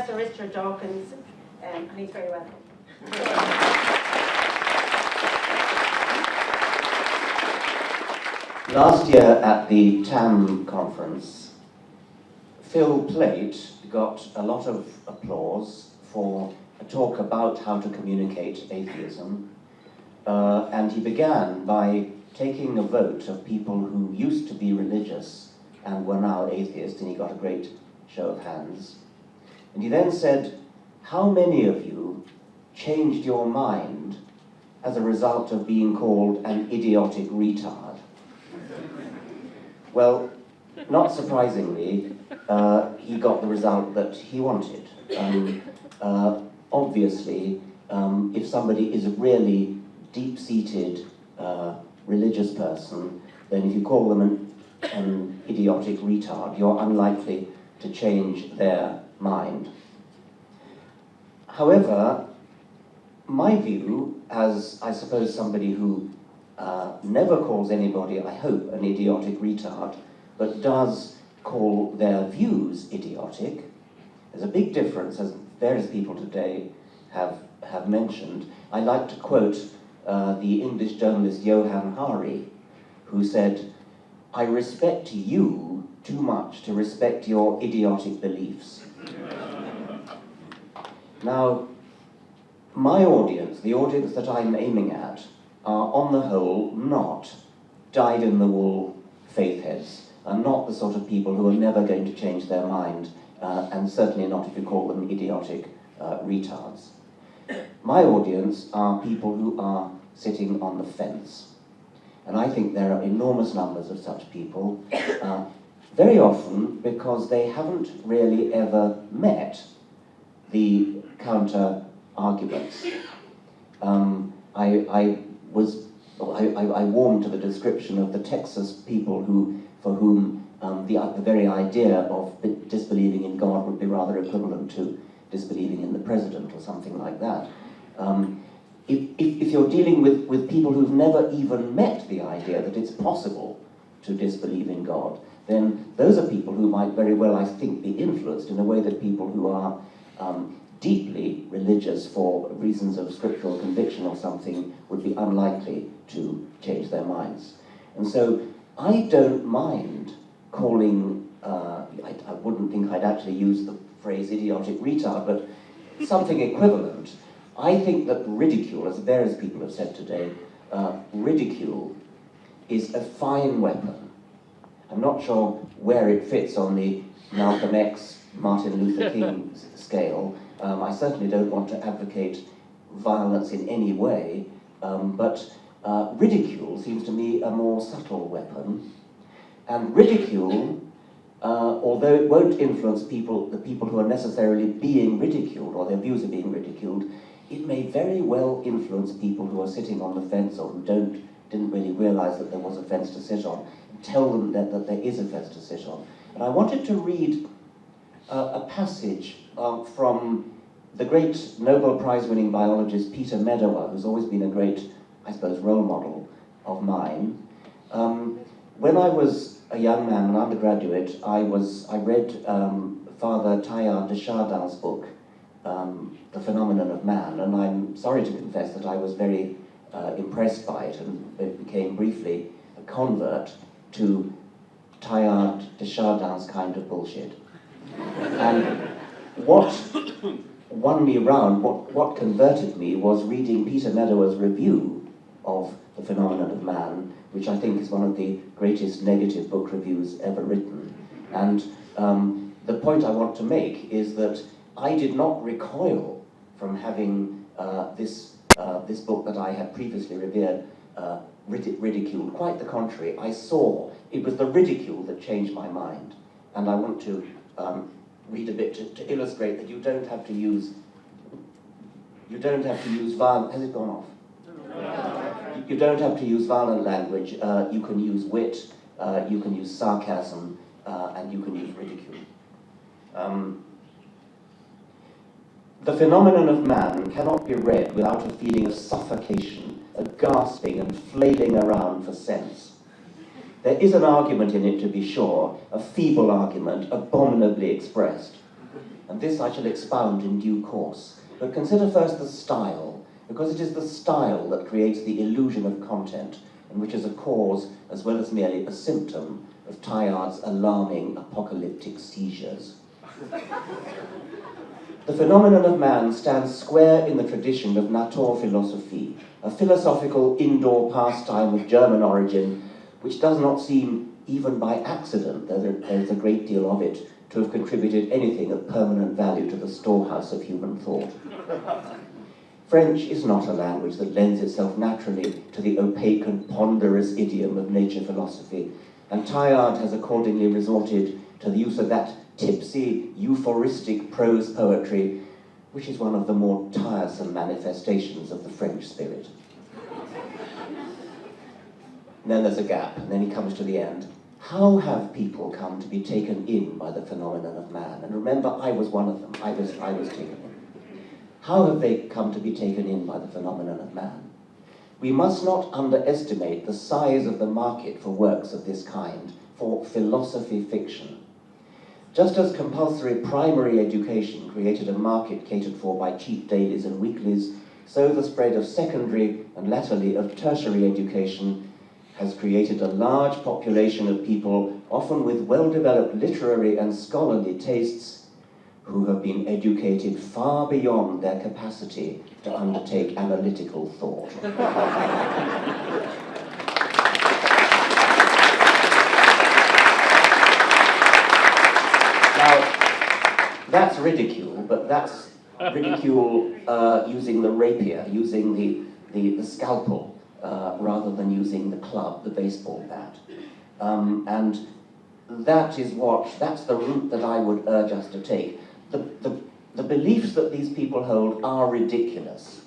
Professor Richard Dawkins, and he's very welcome. Last year at the TAM conference, Phil Plait got a lot of applause for a talk about how to communicate atheism, and he began by taking a vote of people who used to be religious and were now atheists, and he got a great show of hands. And he then said, how many of you changed your mind as a result of being called an idiotic retard? Well, not surprisingly, he got the result that he wanted. Obviously, if somebody is a really deep-seated religious person, then if you call them an idiotic retard, you're unlikely to change their mind. However, my view, as I suppose somebody who never calls anybody, I hope, an idiotic retard, but does call their views idiotic, there's a big difference, as various people today have mentioned. I like to quote the English journalist Johann Hari, who said, I respect you too much to respect your idiotic beliefs. Now, my audience, the audience that I'm aiming at, are on the whole not dyed-in-the-wool faith heads, are not the sort of people who are never going to change their mind, and certainly not if you call them idiotic retards. My audience are people who are sitting on the fence. And I think there are enormous numbers of such people, very often because they haven't really ever met the counter-arguments. I warmed to the description of the Texas people for whom the very idea of disbelieving in God would be rather equivalent to disbelieving in the president or something like that. If you're dealing with people who've never even met the idea that it's possible to disbelieve in God, then those are people who might very well, I think, be influenced in a way that people who are deeply religious for reasons of scriptural conviction or something would be unlikely to change their minds. And so I don't mind calling, I wouldn't think I'd actually use the phrase idiotic retard, but something equivalent. I think that ridicule, as various people have said today, ridicule is a fine weapon. I'm not sure where it fits on the Malcolm X, Martin Luther King scale. I certainly don't want to advocate violence in any way, but ridicule seems to me a more subtle weapon. And ridicule, although it won't influence the people who are necessarily being ridiculed, or their views are being ridiculed, it may very well influence people who are sitting on the fence or who didn't really realize that there was a fence to sit on, and tell them that there is a fence to sit on. And I wanted to read a passage from the great Nobel Prize-winning biologist Peter Medawar, who's always been a great, I suppose, role model of mine. When I was a young man, an undergraduate, I read Father Teilhard de Chardin's book, The Phenomenon of Man, and I'm sorry to confess that I was very impressed by it, and it became briefly a convert to Teilhard de Chardin's kind of bullshit. And what won me round, what converted me, was reading Peter Medawar's review of The Phenomenon of Man, which I think is one of the greatest negative book reviews ever written. And the point I want to make is that I did not recoil from having this book that I had previously revered ridiculed. Quite the contrary. I saw it was the ridicule that changed my mind. And I want to read a bit to illustrate that you don't have to use violent. Has it gone off? No. You don't have to use violent language. You can use wit. You can use sarcasm, and you can use ridicule. The phenomenon of man cannot be read without a feeling of suffocation, a gasping and flailing around for sense. There is an argument in it, to be sure, a feeble argument, abominably expressed. And this I shall expound in due course. But consider first the style, because it is the style that creates the illusion of content, and which is a cause as well as merely a symptom of Teilhard's alarming apocalyptic seizures. The phenomenon of man stands square in the tradition of Naturphilosophie, a philosophical indoor pastime of German origin, which does not seem, even by accident, though there is a great deal of it, to have contributed anything of permanent value to the storehouse of human thought. French is not a language that lends itself naturally to the opaque and ponderous idiom of nature philosophy, and Teilhard has accordingly resorted to the use of that tipsy, euphoristic prose poetry, which is one of the more tiresome manifestations of the French spirit. And then there's a gap, and then he comes to the end. How have people come to be taken in by the phenomenon of man? And remember, I was one of them. I was taken in. How have they come to be taken in by the phenomenon of man? We must not underestimate the size of the market for works of this kind, for philosophy fiction. Just as compulsory primary education created a market catered for by cheap dailies and weeklies, so the spread of secondary and latterly of tertiary education has created a large population of people, often with well-developed literary and scholarly tastes, who have been educated far beyond their capacity to undertake analytical thought. Now, that's ridicule, but that's ridicule using the rapier, using the scalpel, rather than using the club, the baseball bat. And that's the route that I would urge us to take. The beliefs that these people hold are ridiculous,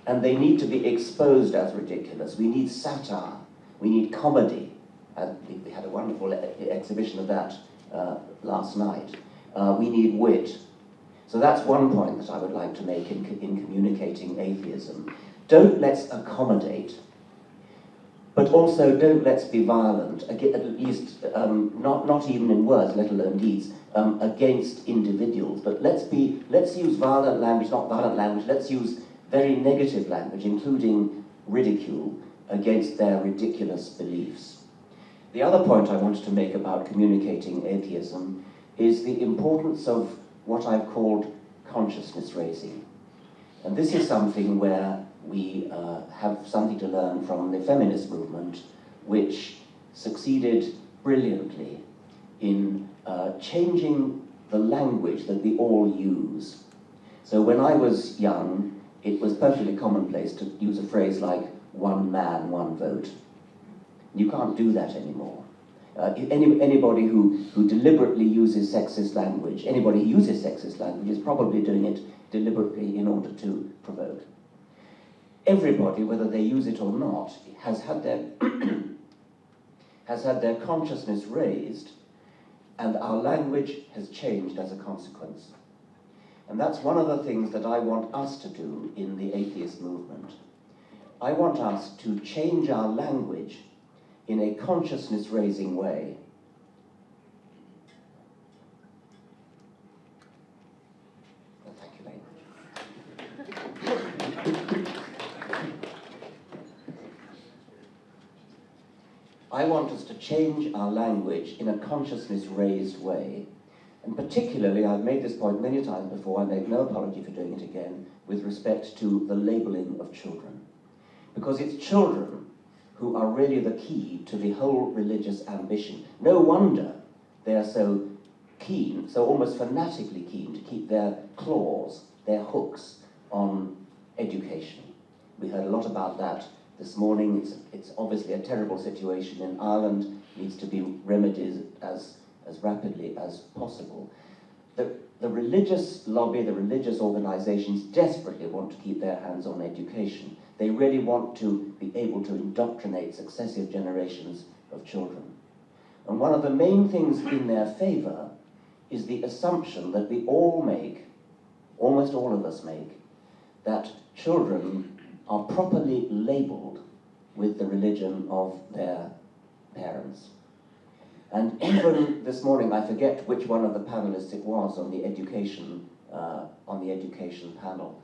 and they need to be exposed as ridiculous. We need satire, we need comedy, and we had a wonderful exhibition of that last night. We need wit. So that's one point that I would like to make in communicating atheism. Don't let's accommodate, but also don't let's be violent, at least not even in words, let alone deeds, against individuals. But let's use violent language, not violent language, let's use very negative language, including ridicule, against their ridiculous beliefs. The other point I wanted to make about communicating atheism is the importance of what I've called consciousness raising. And this is something where we have something to learn from the feminist movement, which succeeded brilliantly in changing the language that we all use. So when I was young, it was perfectly commonplace to use a phrase like one man, one vote. You can't do that anymore. Anybody who deliberately uses sexist language, anybody who uses sexist language is probably doing it deliberately in order to provoke. Everybody, whether they use it or not, has had their has had their consciousness raised, and our language has changed as a consequence. And that's one of the things that I want us to do in the atheist movement. I want us to change our language in a consciousness-raising way. Well, thank you very much. I want us to change our language in a consciousness-raised way. And particularly, I've made this point many times before, I make no apology for doing it again, with respect to the labeling of children. Because it's children who are really the key to the whole religious ambition. No wonder they're so keen, so almost fanatically keen, to keep their claws, their hooks on education. We heard a lot about that this morning. It's obviously a terrible situation in Ireland, needs to be remedied as rapidly as possible. The religious lobby, the religious organizations desperately want to keep their hands on education. They really want to be able to indoctrinate successive generations of children. And one of the main things in their favor is the assumption that we all make, almost all of us make, that children are properly labeled with the religion of their parents. And even this morning, I forget which one of the panelists it was on the education panel,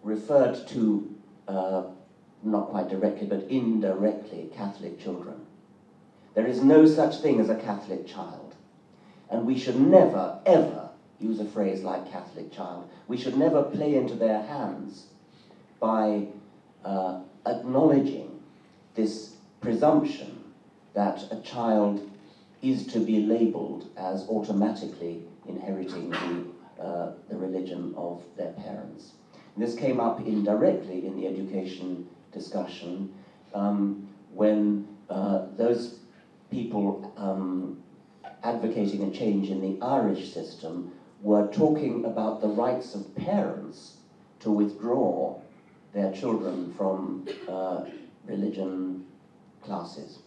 referred to, not quite directly, but indirectly, Catholic children. There is no such thing as a Catholic child. And we should never, ever use a phrase like Catholic child. We should never play into their hands by acknowledging this presumption that a child is to be labelled as automatically inheriting the religion of their parents. And this came up indirectly in the education discussion when those people advocating a change in the Irish system were talking about the rights of parents to withdraw their children from religion classes.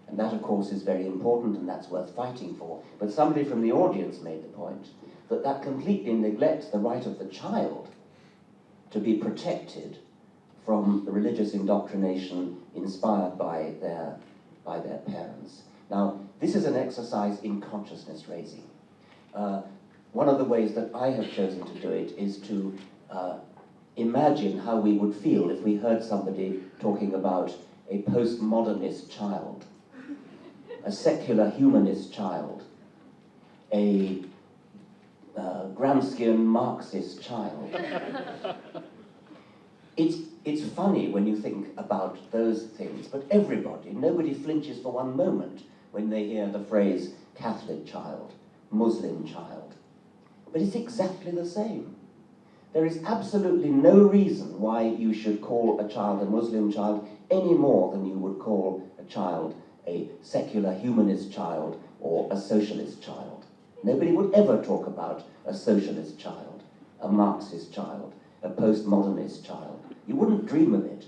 And that, of course, is very important, and that's worth fighting for. But somebody from the audience made the point that that completely neglects the right of the child to be protected from the religious indoctrination inspired by their parents. Now, this is an exercise in consciousness raising. One of the ways that I have chosen to do it is to imagine how we would feel if we heard somebody talking about a postmodernist child, a secular humanist child, a Gramscian Marxist child. It's funny when you think about those things, but nobody flinches for one moment when they hear the phrase Catholic child, Muslim child. But it's exactly the same. There is absolutely no reason why you should call a child a Muslim child any more than you would call a child a secular humanist child or a socialist child. Nobody would ever talk about a socialist child, a Marxist child, a postmodernist child. You wouldn't dream of it.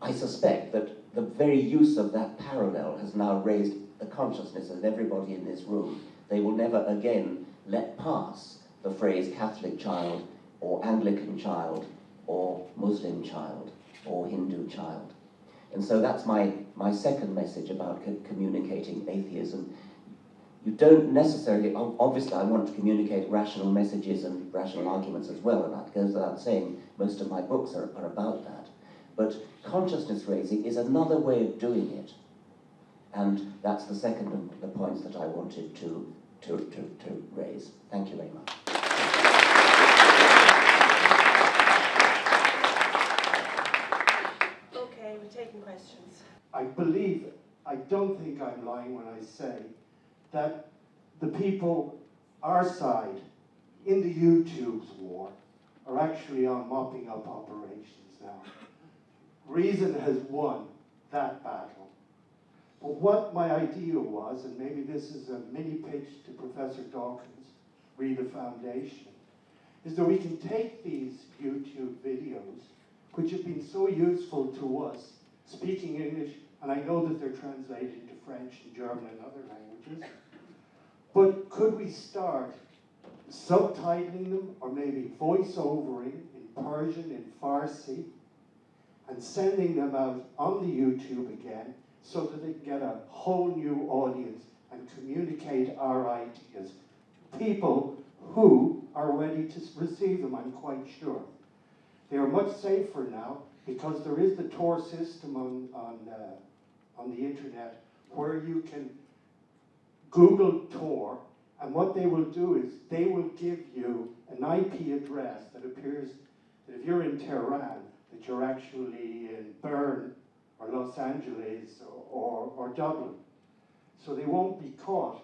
I suspect that the very use of that parallel has now raised the consciousness of everybody in this room. They will never again let pass the phrase Catholic child, or Anglican child, or Muslim child, or Hindu child. And so that's my second message about communicating atheism. You don't necessarily, obviously I want to communicate rational messages and rational arguments as well, and that goes without saying, most of my books are about that. But consciousness raising is another way of doing it. And that's the second of the points that I wanted to raise. Thank you very much. Okay, we're taking questions. I don't think I'm lying when I say that the people, our side, in the YouTube's war, are actually on mopping up operations now. Reason has won that battle. But what my idea was, and maybe this is a mini pitch to Professor Dawkins, re the foundation, is that we can take these YouTube videos, which have been so useful to us, speaking English, and I know that they're translated into French and German and other languages, but could we start subtitling them, or maybe voice-overing in Persian, in Farsi, and sending them out on the YouTube again, so that they can get a whole new audience and communicate our ideas. People who are ready to receive them, I'm quite sure. They are much safer now because there is the Tor system on the internet where you can Google Tor, and what they will do is they will give you an IP address that appears that if you're in Tehran, that you're actually in Bern or Los Angeles or Dublin. So they won't be caught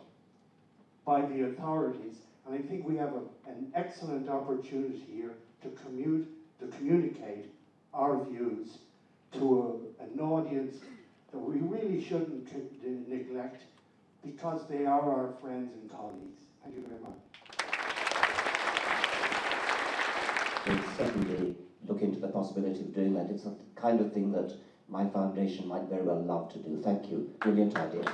by the authorities. And I think we have an excellent opportunity here to communicate our views to an audience that we really shouldn't neglect, because they are our friends and colleagues. Thank you very much. We'll certainly look into the possibility of doing that. It's the kind of thing that my foundation might very well love to do. Thank you. Brilliant idea.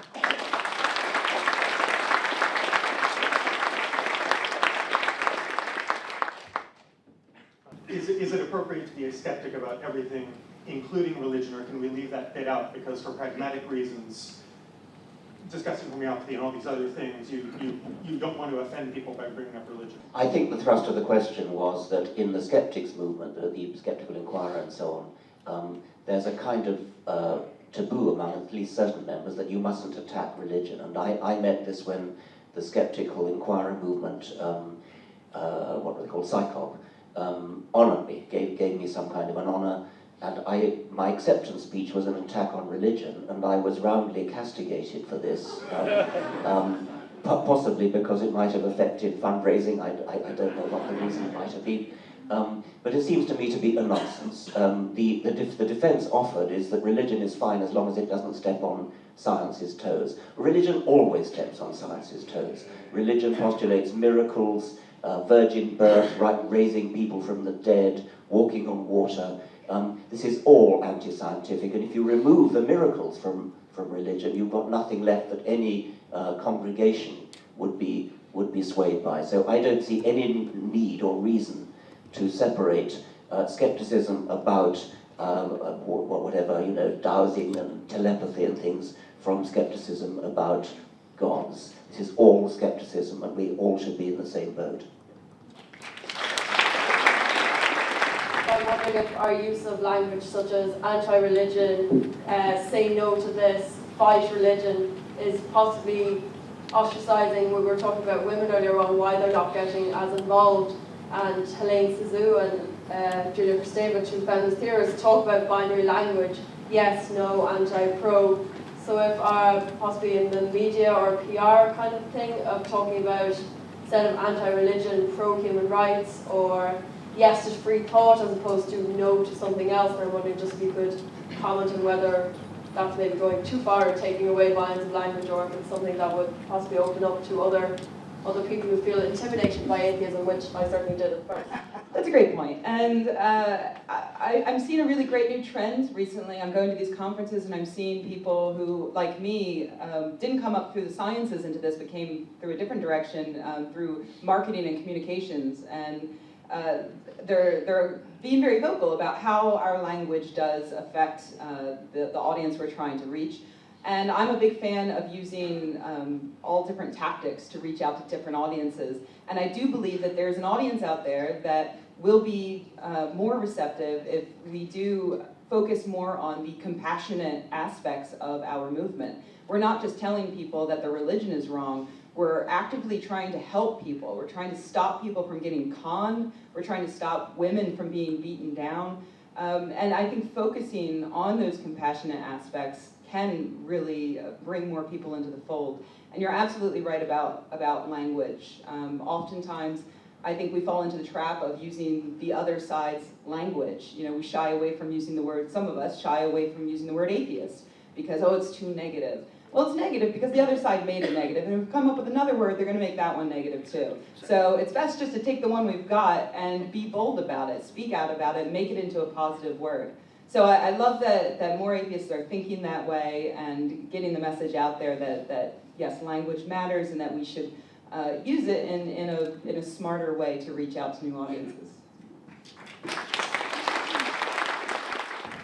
Is it appropriate to be a skeptic about everything, including religion, or can we leave that bit out? Because for pragmatic reasons, discussing homeopathy and all these other things, you don't want to offend people by bringing up religion. I think the thrust of the question was that in the Skeptics movement, the Skeptical Inquirer and so on, there's a kind of taboo among at least certain members that you mustn't attack religion. And I met this when the Skeptical Inquirer movement, what were they called, psychob, honoured me, gave me some kind of an honour. And my acceptance speech was an attack on religion, and I was roundly castigated for this, possibly because it might have affected fundraising. I don't know what the reason might have been. But it seems to me to be a nonsense. The defence offered is that religion is fine as long as it doesn't step on science's toes. Religion always steps on science's toes. Religion postulates miracles, virgin birth, raising people from the dead, walking on water. This is all anti-scientific, and if you remove the miracles from religion, you've got nothing left that any congregation would be swayed by. So I don't see any need or reason to separate skepticism about whatever, dowsing and telepathy and things from skepticism about gods. This is all skepticism, and we all should be in the same boat. I'm wondering if our use of language such as anti-religion, say no to this, fight religion, is possibly ostracizing. We were talking about women earlier on, why they're not getting as involved, and Helene Sizou and Julia Kristevich, who feminist theorists, talk about binary language, yes, no, anti-pro. So if possibly in the media or PR kind of thing of talking about, instead of anti-religion, pro-human rights, or yes to free thought as opposed to no to something else, and I'm wondering just if you could comment on whether that's maybe going too far or taking away lines of language, or if it's something that would possibly open up to other people who feel intimidated by atheism, which I certainly did at first. That's a great point. And I'm seeing a really great new trend recently. I'm going to these conferences and I'm seeing people who, like me, didn't come up through the sciences into this, but came through a different direction, through marketing and communications. And they're being very vocal about how our language does affect the audience we're trying to reach. And I'm a big fan of using all different tactics to reach out to different audiences. And I do believe that there's an audience out there that will be more receptive if we do focus more on the compassionate aspects of our movement. We're not just telling people that their religion is wrong. We're actively trying to help people. We're trying to stop people from getting conned. We're trying to stop women from being beaten down. And I think focusing on those compassionate aspects can really bring more people into the fold. And you're absolutely right about language. Oftentimes, I think we fall into the trap of using the other side's language. We shy away from using the word, some of us shy away from using the word atheist because, oh, it's too negative. Well, it's negative because the other side made it negative, and if we come up with another word, they're going to make that one negative too. So it's best just to take the one we've got and be bold about it, speak out about it, make it into a positive word. So I love that more atheists are thinking that way and getting the message out there that yes, language matters and that we should use it in a smarter way to reach out to new audiences.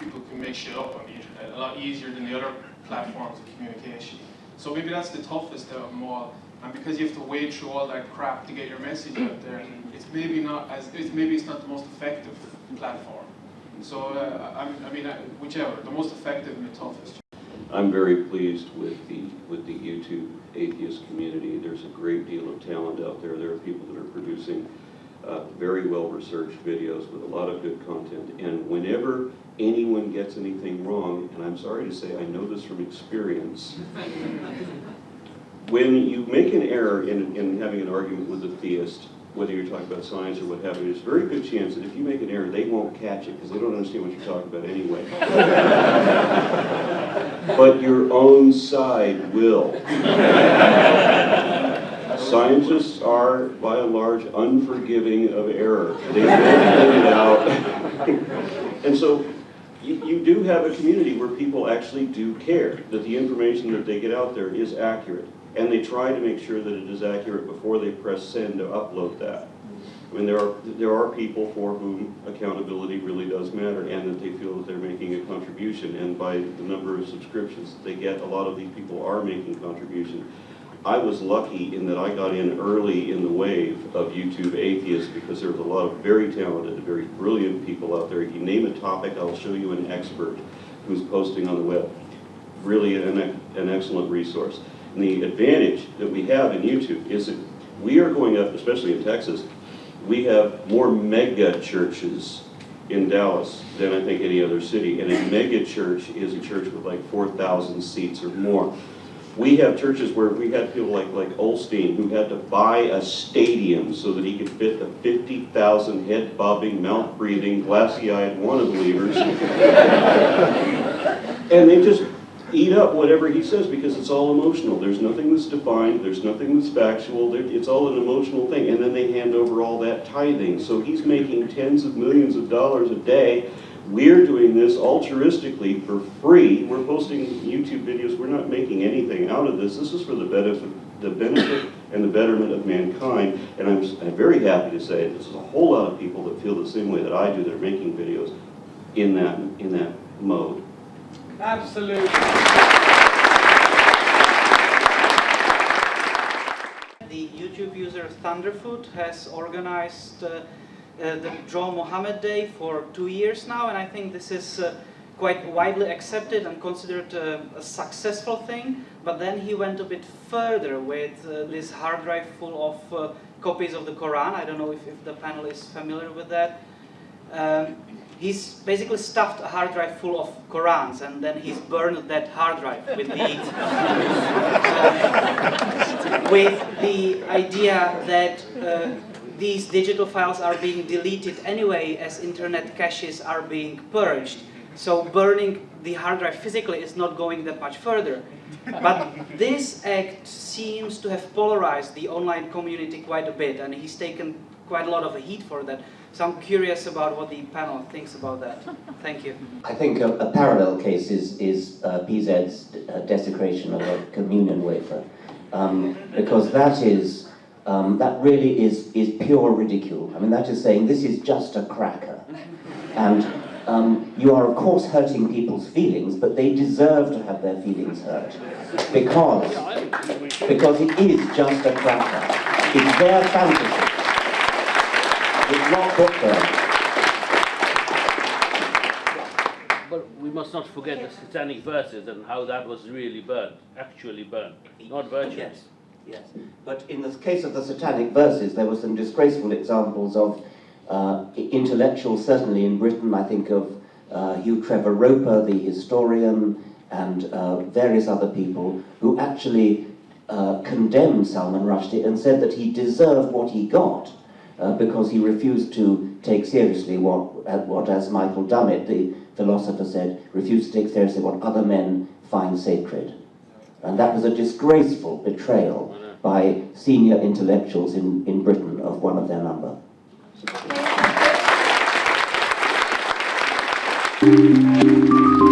People can make shit up on the internet a lot easier than the other platforms of communication. So maybe that's the toughest out of them all. And because you have to wade through all that crap to get your message out there, it's maybe it's not the most effective platform. So whichever, the most effective and the toughest. I'm very pleased with the YouTube atheist community. There's a great deal of talent out there. There are people that are producing very well-researched videos with a lot of good content. And whenever anyone gets anything wrong, and I'm sorry to say I know this from experience, when you make an error in having an argument with a theist, whether you're talking about science or what have you, there's a very good chance that if you make an error, they won't catch it because they don't understand what you're talking about anyway. But your own side will. Scientists are, by and large, unforgiving of error. They won't point it out. And so you do have a community where people actually do care that the information that they get out there is accurate. And they try to make sure that it is accurate before they press send to upload that. I mean, there are people for whom accountability really does matter, and that they feel that they're making a contribution, and by the number of subscriptions they get, a lot of these people are making contribution. I was lucky in that I got in early in the wave of YouTube atheists, because there was a lot of very talented, very brilliant people out there. If you name a topic, I'll show you an expert who's posting on the web. Really an excellent resource. And the advantage that we have in YouTube is that we are going up, especially in Texas, we have more mega churches in Dallas than I think any other city. And a mega church is a church with like 4,000 seats or more. We have churches where we had people like Olstein who had to buy a stadium so that he could fit the 50,000 head-bobbing, mouth-breathing, glassy-eyed wanna-believers. And they just eat up whatever he says because it's all emotional. There's nothing that's defined, there's nothing that's factual, it's all an emotional thing. And then they hand over all that tithing. So he's making tens of millions of dollars a day. We're doing this altruistically for free. We're posting YouTube videos. We're not making anything out of this. This is for the benefit and the betterment of mankind. And I'm very happy to say this is a whole lot of people that feel the same way that I do. They're making videos in that mode. Absolutely. The YouTube user Thunderfoot has organized the Draw Mohammed Day for 2 years now, and I think this is quite widely accepted and considered a successful thing. But then he went a bit further with this hard drive full of copies of the Quran. I don't know if the panel is familiar with that. He's basically stuffed a hard drive full of Qurans, and then he's burned that hard drive with the idea that these digital files are being deleted anyway as internet caches are being purged. So burning the hard drive physically is not going that much further. But this act seems to have polarized the online community quite a bit, and he's taken quite a lot of heat for that. So I'm curious about what the panel thinks about that. Thank you. I think a parallel case is PZ's desecration of a communion wafer, because that really is pure ridicule. I mean, that is saying this is just a cracker, and you are of course hurting people's feelings, but they deserve to have their feelings hurt because it is just a cracker. It's their fantasy. It's not book-burn. But we must not forget the satanic verses and how that was really burnt, actually burnt, not virtually. Yes, yes. But in the case of the satanic verses, there were some disgraceful examples of intellectuals, certainly in Britain. I think of Hugh Trevor Roper, the historian, and various other people who actually condemned Salman Rushdie and said that he deserved what he got because he refused to take seriously what, as Michael Dummett, the philosopher, said, refused to take seriously what other men find sacred. And that was a disgraceful betrayal by senior intellectuals in Britain of one of their number. Thank you.